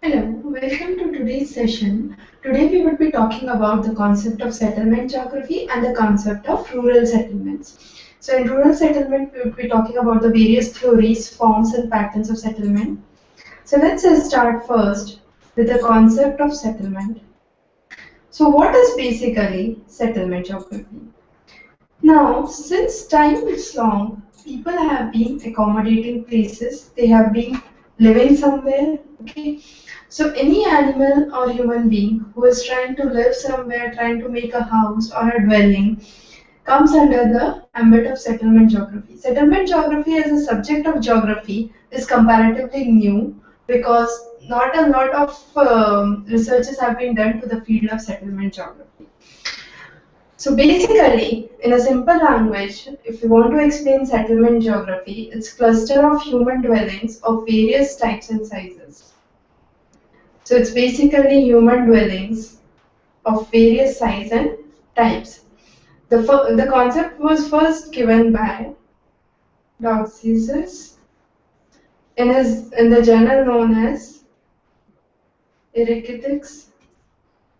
Hello, welcome to today's session. Today we will be talking about the concept of settlement geography and the concept of rural settlements. So in rural settlement we will be talking about the various theories, forms and patterns of settlement. So let's start first with the concept of settlement. So what is basically settlement geography? Now, since time is long, people have been accommodating places, they have been living somewhere, okay? So, any animal or human being who is trying to live somewhere, trying to make a house or a dwelling, comes under the ambit of settlement geography. Settlement geography as a subject of geography is comparatively new because not a lot of researches have been done to the field of settlement geography. So basically, in a simple language, if you want to explain settlement geography, it's cluster of human dwellings of various types and sizes. So it's basically human dwellings of various size and types. The concept was first given by Doxesis in the journal known as Erechetics,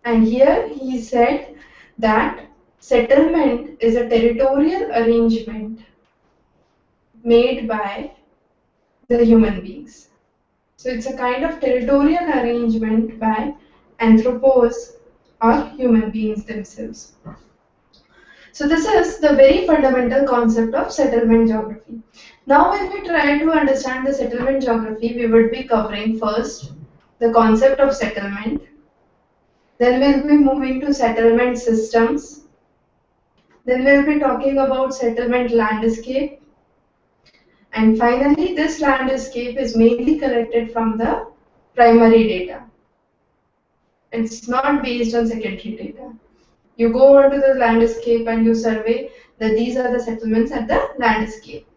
and here he said that settlement is a territorial arrangement made by the human beings. So it's a kind of territorial arrangement by anthropos or human beings themselves. So this is the very fundamental concept of settlement geography. Now when we try to understand the settlement geography, we would be covering first the concept of settlement, then we'll be moving to settlement systems, then we'll be talking about settlement landscape, and finally this landscape is mainly collected from the primary data. It's not based on secondary data. You go onto the landscape and you survey that these are the settlements at the landscape.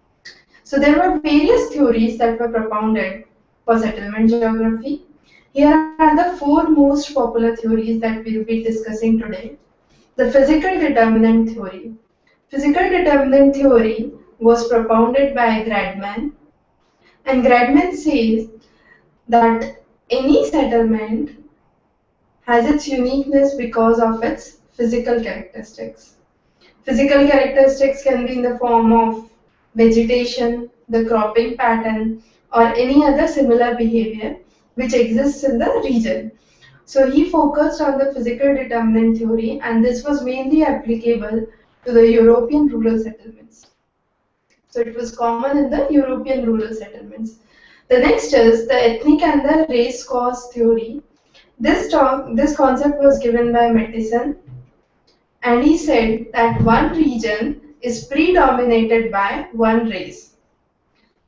So there were various theories that were propounded for settlement geography. Here are the four most popular theories that we'll be discussing today. The physical determinant theory. Physical determinant theory was propounded by Gradman, and Gradman says that any settlement has its uniqueness because of its physical characteristics. Physical characteristics can be in the form of vegetation, the cropping pattern, or any other similar behavior which exists in the region. So he focused on the physical determinant theory, and this was mainly applicable to the European rural settlements. So it was common in the European rural settlements. The next is the ethnic and the race cause theory. This concept was given by Matheson, and he said that one region is predominated by one race.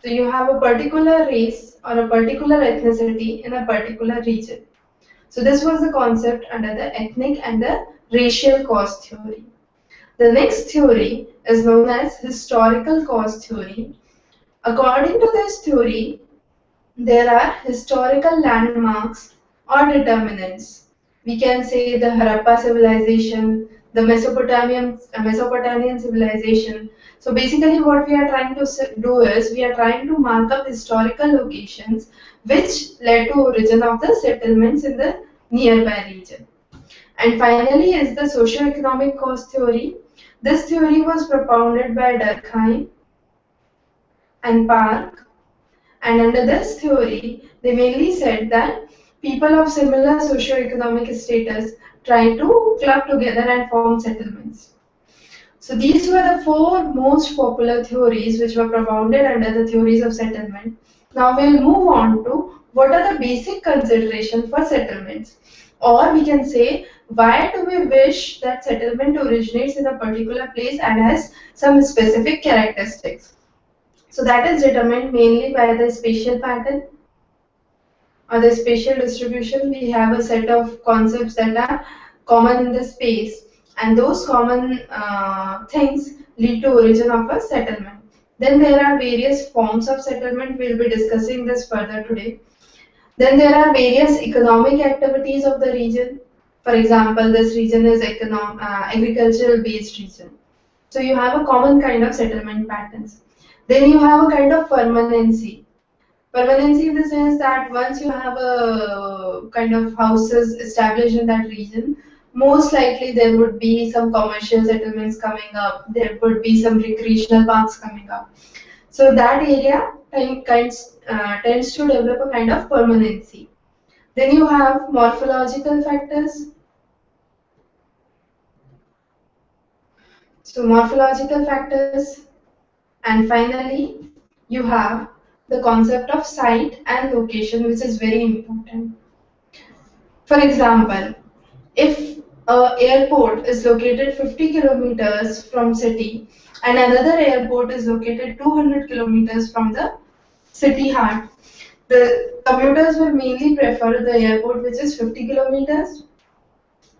So you have a particular race or a particular ethnicity in a particular region. So this was the concept under the ethnic and the racial cause theory. The next theory is known as historical cause theory. According to this theory, there are historical landmarks or determinants. We can say the Harappa civilization, the Mesopotamian civilization. So basically what we are trying to do is we are trying to mark up historical locations which led to origin of the settlements in the nearby region. And finally is the socio-economic cause theory. This theory was propounded by Durkheim and Park, and under this theory, they mainly said that people of similar socio-economic status try to club together and form settlements. So these were the four most popular theories which were propounded under the theories of settlement. Now we'll move on to what are the basic considerations for settlements. Or we can say, why do we wish that settlement originates in a particular place and has some specific characteristics? So that is determined mainly by the spatial pattern or the spatial distribution. We have a set of concepts that are common in the space, and those common things lead to origin of a settlement. Then there are various forms of settlement. We'll be discussing this further today. Then there are various economic activities of the region. For example, this region is agricultural based region. So you have a common kind of settlement patterns. Then you have a kind of permanency. Permanency in the sense that once you have a kind of houses established in that region, most likely there would be some commercial settlements coming up, there would be some recreational parks coming up. So that area tends to develop a kind of permanency. Then you have morphological factors. So morphological factors, and finally you have the concept of site and location, which is very important. For example, if a airport is located 50 kilometers from city and another airport is located 200 kilometers from the city heart, the commuters will mainly prefer the airport which is 50 kilometers.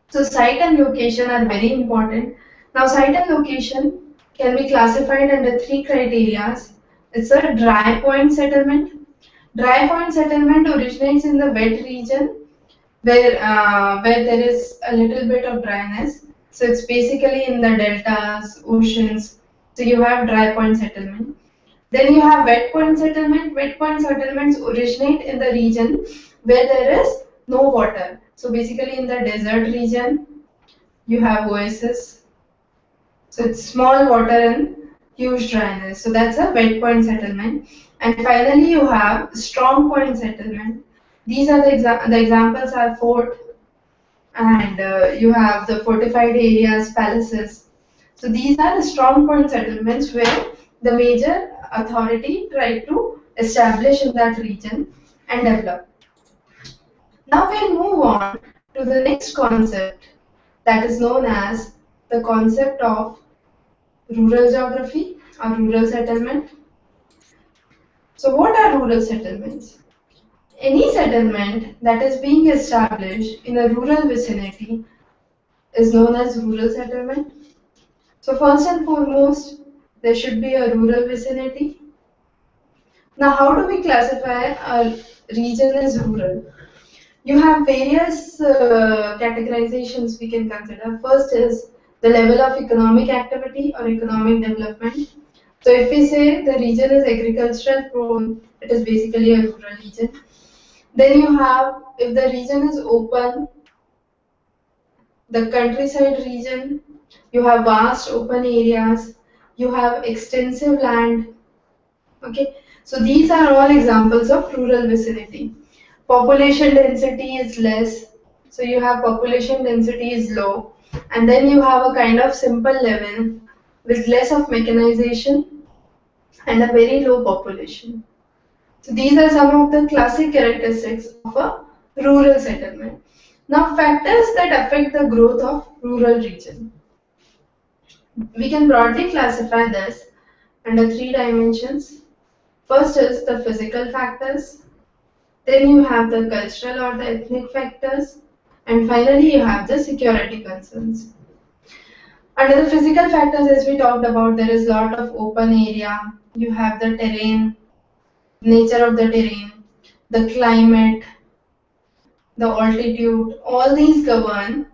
So site and location are very important. Now site and location can be classified under three criteria. It's a dry point settlement. Dry point settlement originates in the wet region where there is a little bit of dryness. So it's basically in the deltas, oceans. So you have dry point settlement. Then you have wet point settlement. Wet point settlements originate in the region where there is no water. So basically in the desert region, you have oasis. So it's small water and huge dryness. So that's a wet point settlement. And finally, you have strong point settlement. These are the examples are fort, and you have the fortified areas, palaces. So these are the strong point settlements where the major authority tried to establish in that region and develop. Now we'll move on to the next concept that is known as the concept of rural geography or rural settlement. So what are rural settlements? Any settlement that is being established in a rural vicinity is known as rural settlement. So first and foremost, there should be a rural vicinity. Now, how do we classify a region as rural? You have various categorizations we can consider. First is the level of economic activity or economic development. So if we say the region is agricultural prone, it is basically a rural region. Then you have, if the region is open, the countryside region, you have vast open areas, you have extensive land. Okay, so these are all examples of rural vicinity. Population density is less, so you have population density is low, and then you have a kind of simple living with less of mechanization and a very low population. So these are some of the classic characteristics of a rural settlement. Now factors that affect the growth of rural region. We can broadly classify this under three dimensions. First is the physical factors, then you have the cultural or the ethnic factors, and finally you have the security concerns. Under the physical factors, as we talked about, there is a lot of open area, you have the terrain, nature of the terrain, the climate, the altitude, all these govern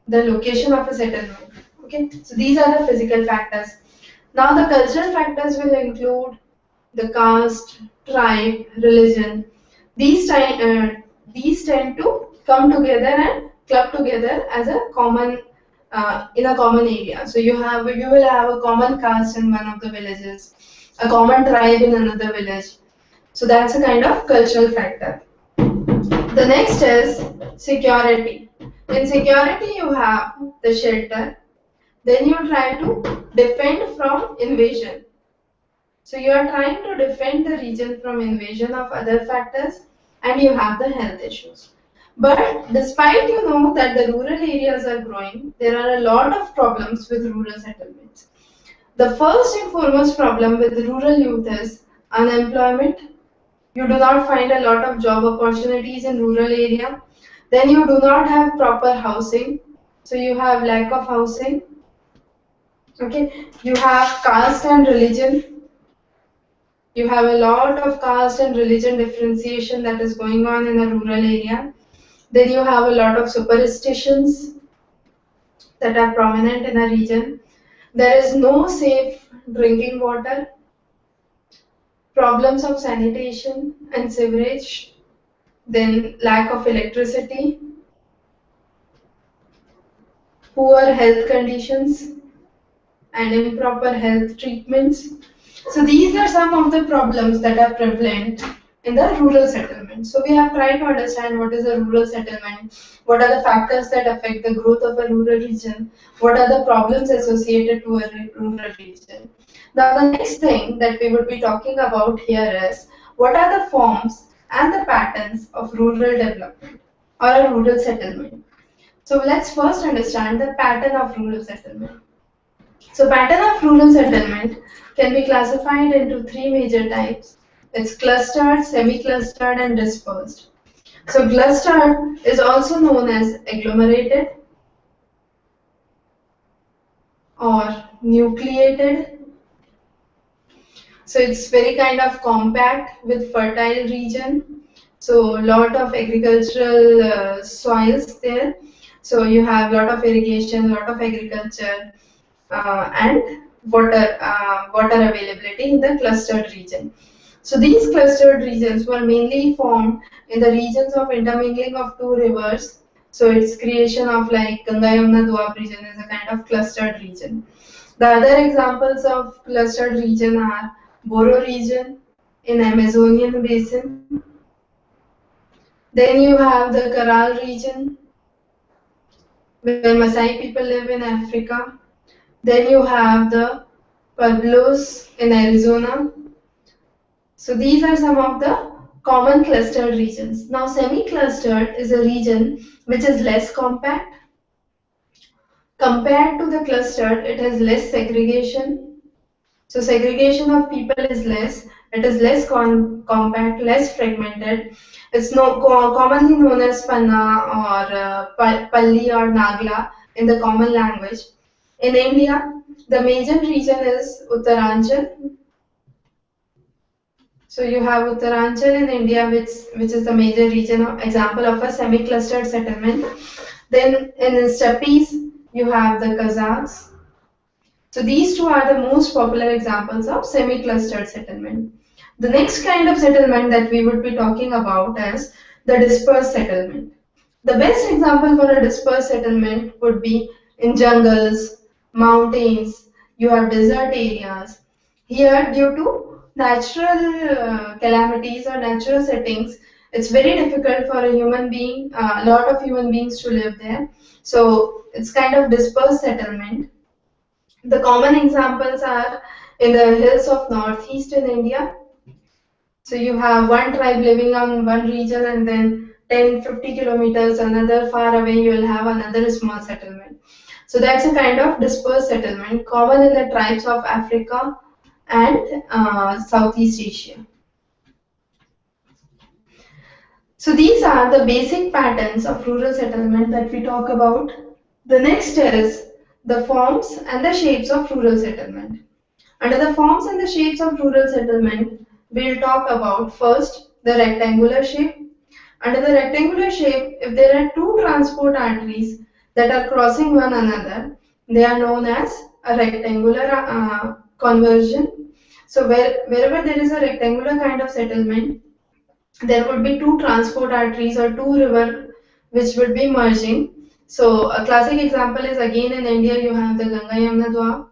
the location of a settlement. Okay, so these are the physical factors. Now the cultural factors will include the caste, tribe, religion. These tend to come together and club together as a common in a common area. So you will have a common caste in one of the villages, a common tribe in another village. So that's a kind of cultural factor. The next is security. In security, you have the shelter. Then you try to defend from invasion. So you are trying to defend the region from invasion of other factors, and you have the health issues. But despite you know that the rural areas are growing, there are a lot of problems with rural settlements. The first and foremost problem with rural youth is unemployment. You do not find a lot of job opportunities in rural area. Then you do not have proper housing. So you have lack of housing. Okay, you have caste and religion. You have a lot of caste and religion differentiation that is going on in a rural area. Then you have a lot of superstitions that are prominent in a region. There is no safe drinking water. problems of sanitation and sewerage, then lack of electricity, poor health conditions, and improper health treatments. So these are some of the problems that are prevalent in the rural settlement. So we have tried to understand what is a rural settlement, what are the factors that affect the growth of a rural region, what are the problems associated to a rural region. Now the next thing that we would be talking about here is what are the forms and the patterns of rural development or a rural settlement. So let's first understand the pattern of rural settlement. So pattern of rural settlement can be classified into three major types. It's clustered, semi-clustered and dispersed. So clustered is also known as agglomerated or nucleated. So it's very kind of compact with fertile region. So lot of agricultural soils there. So you have lot of irrigation, lot of agriculture, and water availability in the clustered region. So these clustered regions were mainly formed in the regions of intermingling of two rivers. So its creation of like Ganga Yamuna Doab region is a kind of clustered region. The other examples of clustered region are Boro region in Amazonian basin. Then you have the Karal region where Maasai people live in Africa. Then you have the Pueblos in Arizona. So these are some of the common clustered regions. Now semi-clustered is a region which is less compact. Compared to the clustered, it has less segregation. So segregation of people is less. It is less compact, less fragmented. It's commonly known as Panna or Palli or Nagla in the common language. In India, the major region is Uttaranchal. So you have Uttaranchal in India, which is the major region example of a semi-clustered settlement. Then in steppes, you have the Kazakhs. So these two are the most popular examples of semi-clustered settlement. The next kind of settlement that we would be talking about is the dispersed settlement. The best example for a dispersed settlement would be in jungles, mountains, you have desert areas. Here, due to natural calamities or natural settings, it's very difficult for a human being, a lot of human beings to live there. So it's kind of dispersed settlement. The common examples are in the hills of northeast in India. So you have one tribe living on one region and then 10-50 kilometers another far away you will have another small settlement. So that's a kind of dispersed settlement common in the tribes of Africa and Southeast Asia. So these are the basic patterns of rural settlement that we talk about. The next is the forms and the shapes of rural settlement. Under the forms and the shapes of rural settlement, we'll talk about first the rectangular shape. Under the rectangular shape, if there are two transport arteries that are crossing one another, they are known as a rectangular conversion. So wherever there is a rectangular kind of settlement, there would be two transport arteries or two rivers which would be merging. So a classic example is again in India you have the Ganga Yamuna Doab.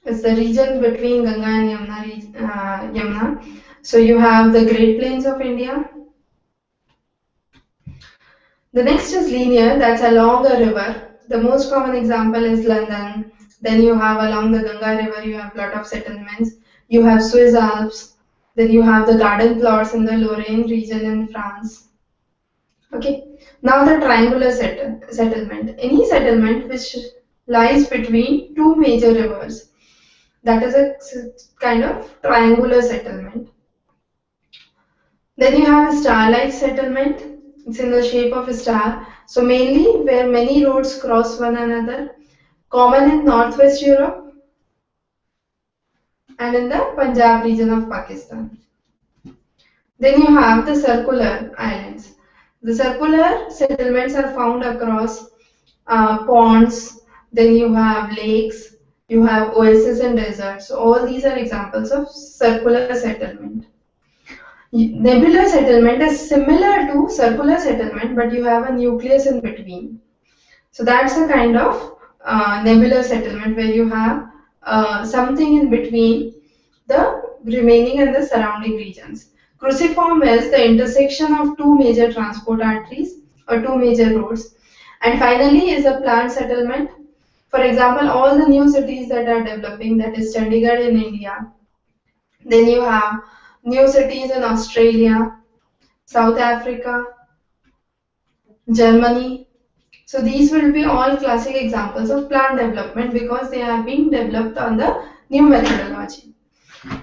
It's the region between Ganga and Yamuna. So you have the Great Plains of India. The next is linear, that's along a river. The most common example is London. Then you have along the Ganga River, you have a lot of settlements. You have Swiss Alps. Then you have the garden plots in the Lorraine region in France. Okay, now the triangular settlement. Any settlement which lies between two major rivers. That is a kind of triangular settlement. Then you have a star-like settlement. It's in the shape of a star. So mainly where many roads cross one another. Common in Northwest Europe and in the Punjab region of Pakistan. Then you have the circular islands. The circular settlements are found across ponds. Then you have lakes. You have oases and deserts. So all these are examples of circular settlement. Nebular settlement is similar to circular settlement, but you have a nucleus in between. So that's a kind of nebular settlement where you have something in between the remaining and the surrounding regions. Cruciform is the intersection of two major transport arteries or two major roads. And finally is a planned settlement. For example, all the new cities that are developing, that is Chandigarh in India. Then you have new cities in Australia, South Africa, Germany. So these will be all classic examples of planned development because they are being developed on the new methodology.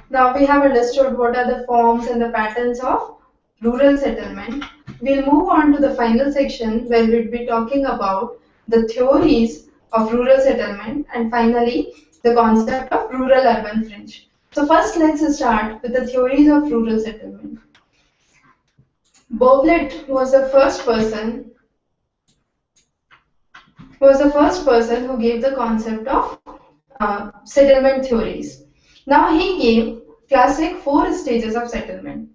Now we have understood what are the forms and the patterns of rural settlement. We'll move on to the final section where we'll be talking about the theories of rural settlement and finally the concept of rural-urban fringe. So first let's start with the theories of rural settlement. Boblet was the first person who gave the concept of settlement theories. Now he gave classic 4 stages of settlement.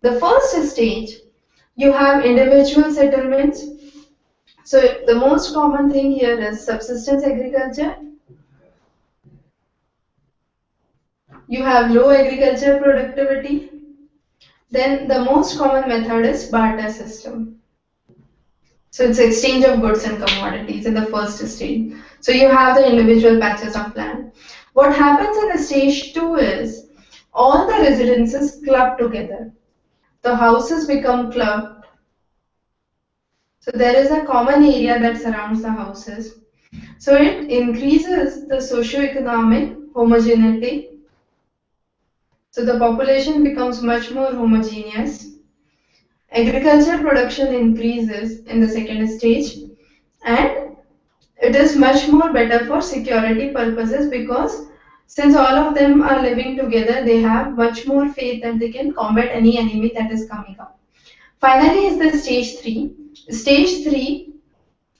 The first stage, you have individual settlements. So the most common thing here is subsistence agriculture. You have low agriculture productivity. Then the most common method is barter system. So it's exchange of goods and commodities in the first stage. So you have the individual patches of land. What happens in the stage 2 is all the residences club together. The houses become clubbed. So there is a common area that surrounds the houses. So it increases the socio-economic homogeneity. So the population becomes much more homogeneous. Agricultural production increases in the second stage and it is much more better for security purposes because since all of them are living together, they have much more faith that they can combat any enemy that is coming up. Finally is the stage 3. Stage 3,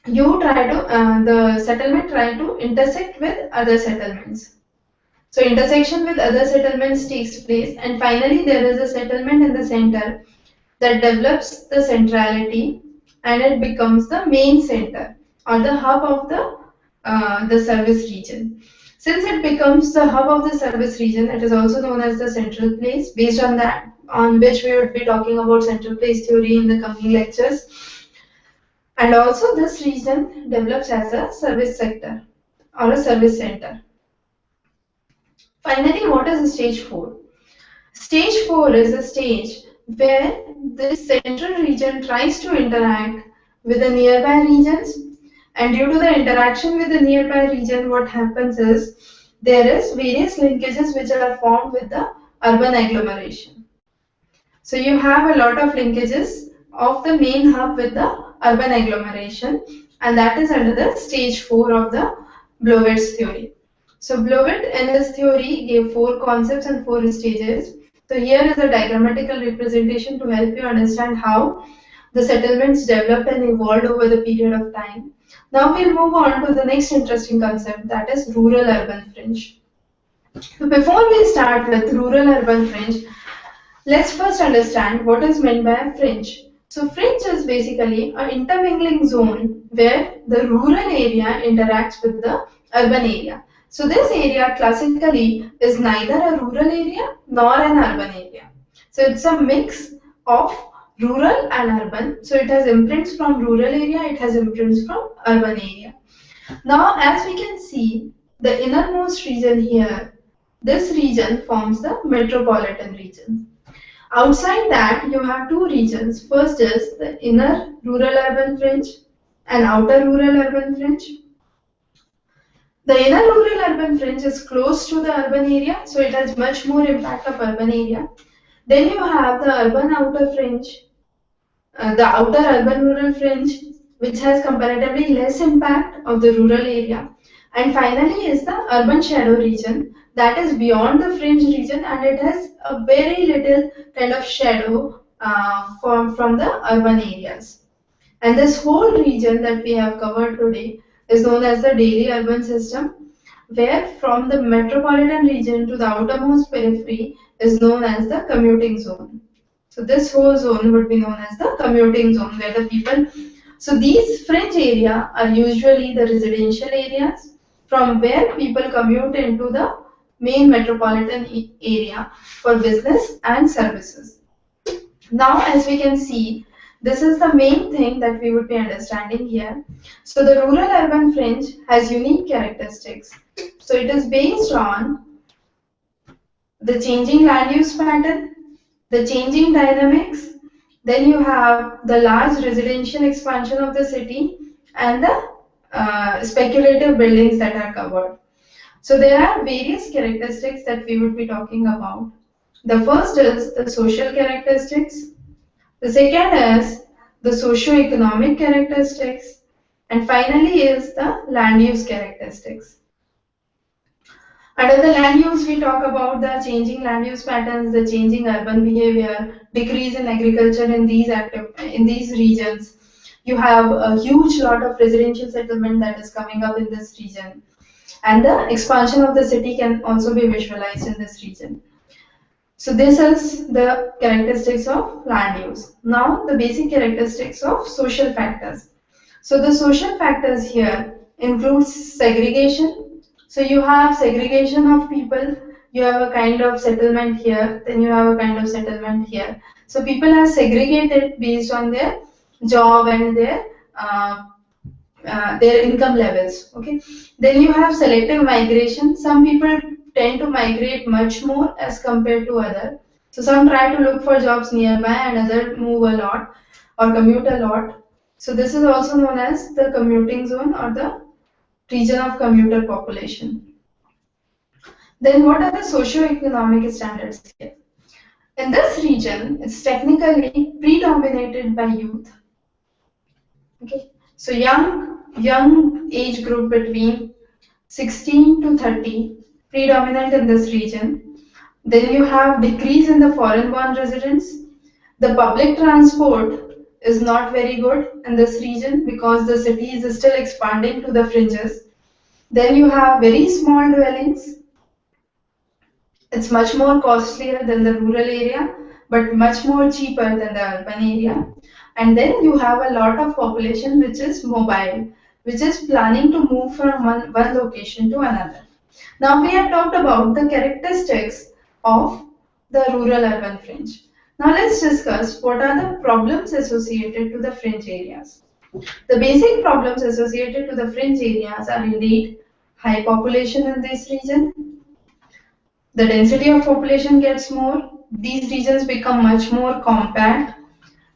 the settlement try to intersect with other settlements. So intersection with other settlements takes place and finally there is a settlement in the center that develops the centrality and it becomes the main center or the hub of the service region. Since it becomes the hub of the service region, it is also known as the central place. Based on that, on which we would be talking about central place theory in the coming lectures. And also this region develops as a service sector or a service center. Finally, what is stage 4? Stage 4 is a stage where this central region tries to interact with the nearby regions, and due to the interaction with the nearby region, what happens is there is various linkages which are formed with the urban agglomeration. So you have a lot of linkages of the main hub with the urban agglomeration, and that is under the stage 4 of the Blovet's theory. So Blovet in his theory gave 4 concepts and 4 stages. So here is a diagrammatical representation to help you understand how the settlements developed and evolved over the period of time. Now we'll move on to the next interesting concept, that is rural-urban fringe. So before we start with rural-urban fringe, let's first understand what is meant by a fringe. So fringe is basically an intermingling zone where the rural area interacts with the urban area. So this area classically is neither a rural area nor an urban area. So it's a mix of rural and urban. So it has imprints from rural area, it has imprints from urban area. Now as we can see, the innermost region here, this region forms the metropolitan region. Outside that, you have 2 regions. First is the inner rural-urban fringe and outer rural-urban fringe. The inner rural-urban fringe is close to the urban area, so it has much more impact of urban area. Then you have the urban outer fringe, the outer urban rural fringe, which has comparatively less impact of the rural area. And finally is the urban shadow region that is beyond the fringe region and it has a very little kind of shadow from the urban areas. And this whole region that we have covered today is known as the daily urban system. where from the metropolitan region to the outermost periphery is known as the commuting zone. So this whole zone would be known as the commuting zone where the people, so these fringe area are usually the residential areas from where people commute into the main metropolitan area for business and services. Now, as we can see, this is the main thing that we would be understanding here. So the rural-urban fringe has unique characteristics. So it is based on the changing land use pattern, the changing dynamics, then you have the large residential expansion of the city and the speculative buildings that are covered. So there are various characteristics that we would be talking about. The first is the social characteristics. The second is the socio-economic characteristics. And finally is the land use characteristics. Under the land use, we talk about the changing land use patterns, the changing urban behavior, decrease in agriculture in these regions. You have a huge lot of residential settlement that is coming up in this region, and the expansion of the city can also be visualized in this region. So this is the characteristics of land use. Now the basic characteristics of social factors. So the social factors here includes segregation. So you have segregation of people, you have a kind of settlement here, then you have a kind of settlement here. So people are segregated based on their job and their income levels. Okay. Then you have selective migration. Some people tend to migrate much more as compared to other. So some try to look for jobs nearby and other move a lot or commute a lot. So this is also known as the commuting zone or the region of commuter population. Then what are the socio-economic standards here? In this region, it's technically predominated by youth. Okay, so young age group between 16 to 30 predominant in this region. Then you have decrease in the foreign-born residents. The public transport is not very good in this region because the city is still expanding to the fringes. Then you have very small dwellings. It's much more costlier than the rural area, but much more cheaper than the urban area. And then you have a lot of population which is mobile, which is planning to move from one location to another. Now we have talked about the characteristics of the rural-urban fringe. Now let's discuss what are the problems associated to the fringe areas. The basic problems associated to the fringe areas are indeed high population in this region. The density of population gets more. These regions become much more compact.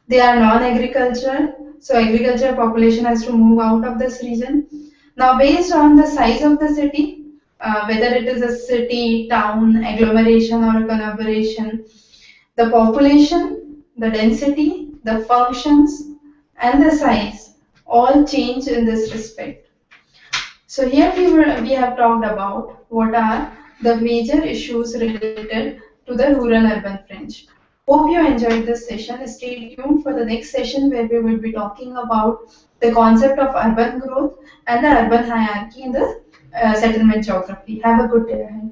They are non-agricultural, so agricultural population has to move out of this region. Now, based on the size of the city, whether it is a city, town, agglomeration, or a conurbation, the population, the density, the functions, and the size all change in this respect. So here we have talked about what are the major issues related to the rural-urban fringe. Hope you enjoyed this session. Stay tuned for the next session where we will be talking about the concept of urban growth and the urban hierarchy in the settlement geography. Have a good day ahead.